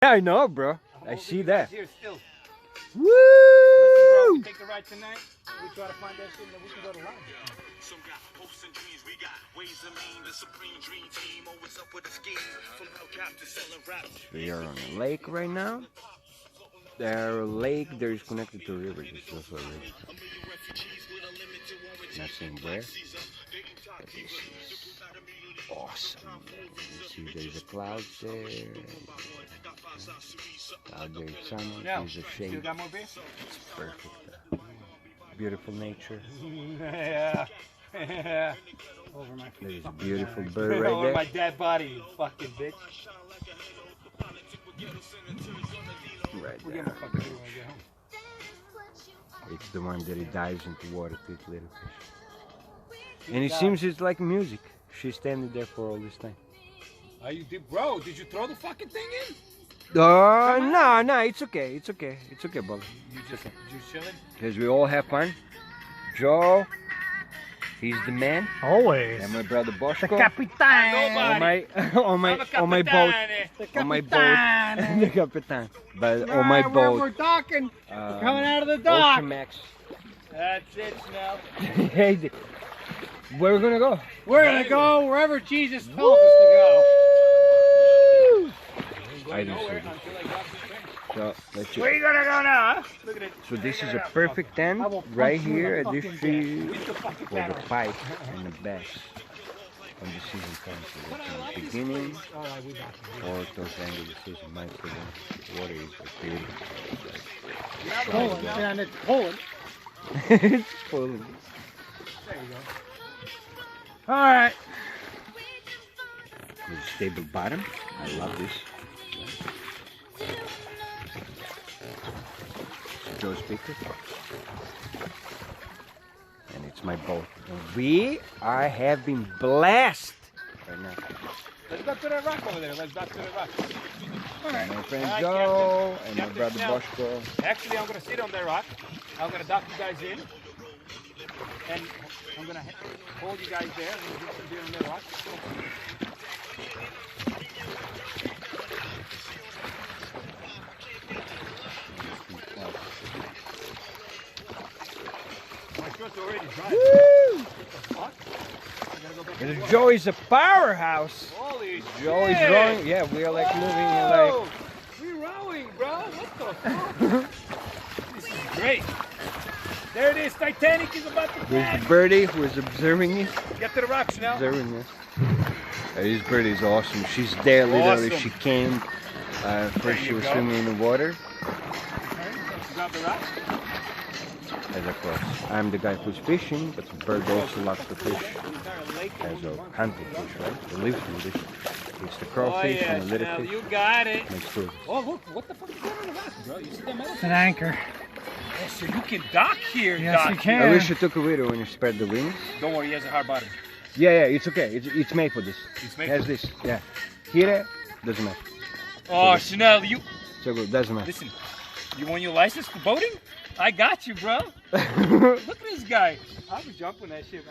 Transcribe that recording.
I know, bro. I see that. Here still. Woo! Listen, bro, we take the ride tonight. We try to find that shit and then we can go to lunch. Some got hopes and dreams, we got ways to mean the supreme dream team. Always up with a scheme. From Hellcat to selling raps. We are on a lake right now. The lake there is connected to a river. It's also a river. Not saying where. But this is awesome. You see there's a cloud there. Cloud there, sun, there's a shade. Still got more beer? It's perfect. Beautiful nature. Yeah. Yeah. Over my There's a beautiful bird right over there. my dead body, you fucking bitch. Right We're there. gonna fucking do when we get home. It's the one that he dives into water to eat little fish. And it seems it's like music. She's standing there for all this time. Are you bro? Did you throw the fucking thing in? No, it's okay. It's okay. It's okay, brother. You just chilling? Because we all have fun. Joe, he's the man. Always. And my brother Bosko. Capitan. On my boat. On my boat. The Capitan. But on my boat. We're docking. We're coming out of the dock. Ocean Max. That's it, Snell. Hey, where we gonna go? We're gonna go wherever Jesus tells us to go. I do Nowhere so. until I got this thing. So let's Where you gonna go now, huh? Look at it. So this is a perfect tent right here at this tree for the pipe and the bass when the season comes. So that's in the beginning or towards the end of the season. My opinion, water is beautiful. Poland. And it's Poland. It's Poland. There you go. All right. There's a stable bottom. I love this. Joe's picture. And it's my boat. And I have been blessed right now. Let's go to the rock over there. Let's dock to the rock. My friend Alright, Joe Captain. and my Captain brother Snell. Bosko. Actually, I'm gonna sit on that rock. I'm gonna dock you guys in. And I'm gonna hold you guys there. And we'll get on the rock. My shirt's already dry. Woo! What the fuck? I gotta go back And to work. Joe is a powerhouse. Holy Joe is shit! rowing. Yeah, we are like moving Whoa! like. We're rowing, bro. What the fuck? This is great. There it is. Titanic is about to There's crash. the birdie who is observing us. Get to the rocks now. Observing us. This birdie is awesome. She's there literally. Awesome. She came. First she you was go. swimming in the water. Grab the rocks. As of course, I'm the guy who's fishing, but the bird also loves to fish as a hunting fish, right? They live through this. It's the Oh crawfish yeah, and the little Snell, fish. you got it. Makes food. Oh look, what the fuck is that on the rock, bro? You see that metal? It's an anchor. Oh, so you can dock here, Yes, dock you here. can. I wish you took a video when you spread the wings. Don't worry, he has a hard bottom. Yeah, it's okay. It's made for this. It's made It has this. Yeah. Here, doesn't matter. Oh, Chanel, you So good, doesn't matter. listen. You want your license for boating? I got you, bro. Look at this guy. I was jumping that shit.